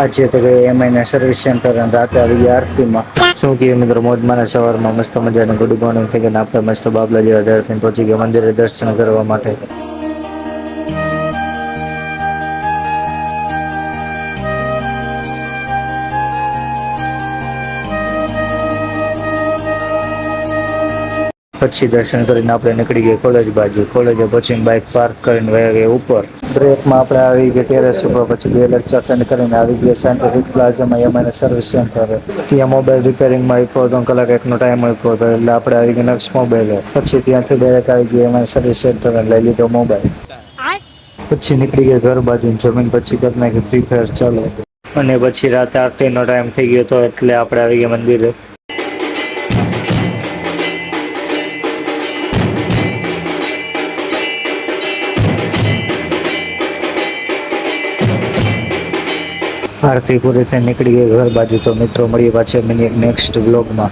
આજે તો ગઈ એમઆઈના સર્વિસ સેન્ટર અને રાતે આવી ગયા આરતીમાં. શું કહે મિત્રો, મોજમાંના સવારમાં મસ્ત મજાનું ગુડ મોર્નિંગ થઈ ગયું. આપણે મસ્ત બાબલા જેવા તૈયાર થઈને પહોંચી ગયા મંદિરે દર્શન કરવા માટે. પછી દર્શન કરીને આપણે નીકળી ગયા કોલેજ બાજુ. કોલેજે પહોંચીને બાઇક પાર્ક કરીને વયા ગયા ઉપર. બ્રેકમાં આપણે આવી ગયા ટેરેસ ઉપર. પછી બે લેક્ચર અટેન્ડ કરીને આવી ગયા સાયન્ટિફિક પ્લાઝામાં એમાં સર્વિસ સેન્ટર. ત્યાં મોબાઈલ રિપેરિંગમાં આપ્યો હતો, કલાક એકનો ટાઈમ આપ્યો હતો, એટલે આપણે આવી ગયા નેક્સ્ટ મોબાઈલ. પછી ત્યાંથી ડાયરેક્ટ આવી ગયા એમાં સર્વિસ સેન્ટર લઈ લીધો મોબાઈલ. પછી નીકળી ગયા ઘર બાજુ. જમીન પછી કરી નાખી ફ્રી ફાયર ચાલુ. અને પછી રાતે આરતીનો ટાઈમ થઈ ગયો હતો એટલે આપણે આવી ગયા મંદિરે. આરતી પૂરી થઈને નીકળી ગઈ ઘર બાજુ. તો મિત્રો મળીએ પાછા નેક્સ્ટ વ્લોગમાં.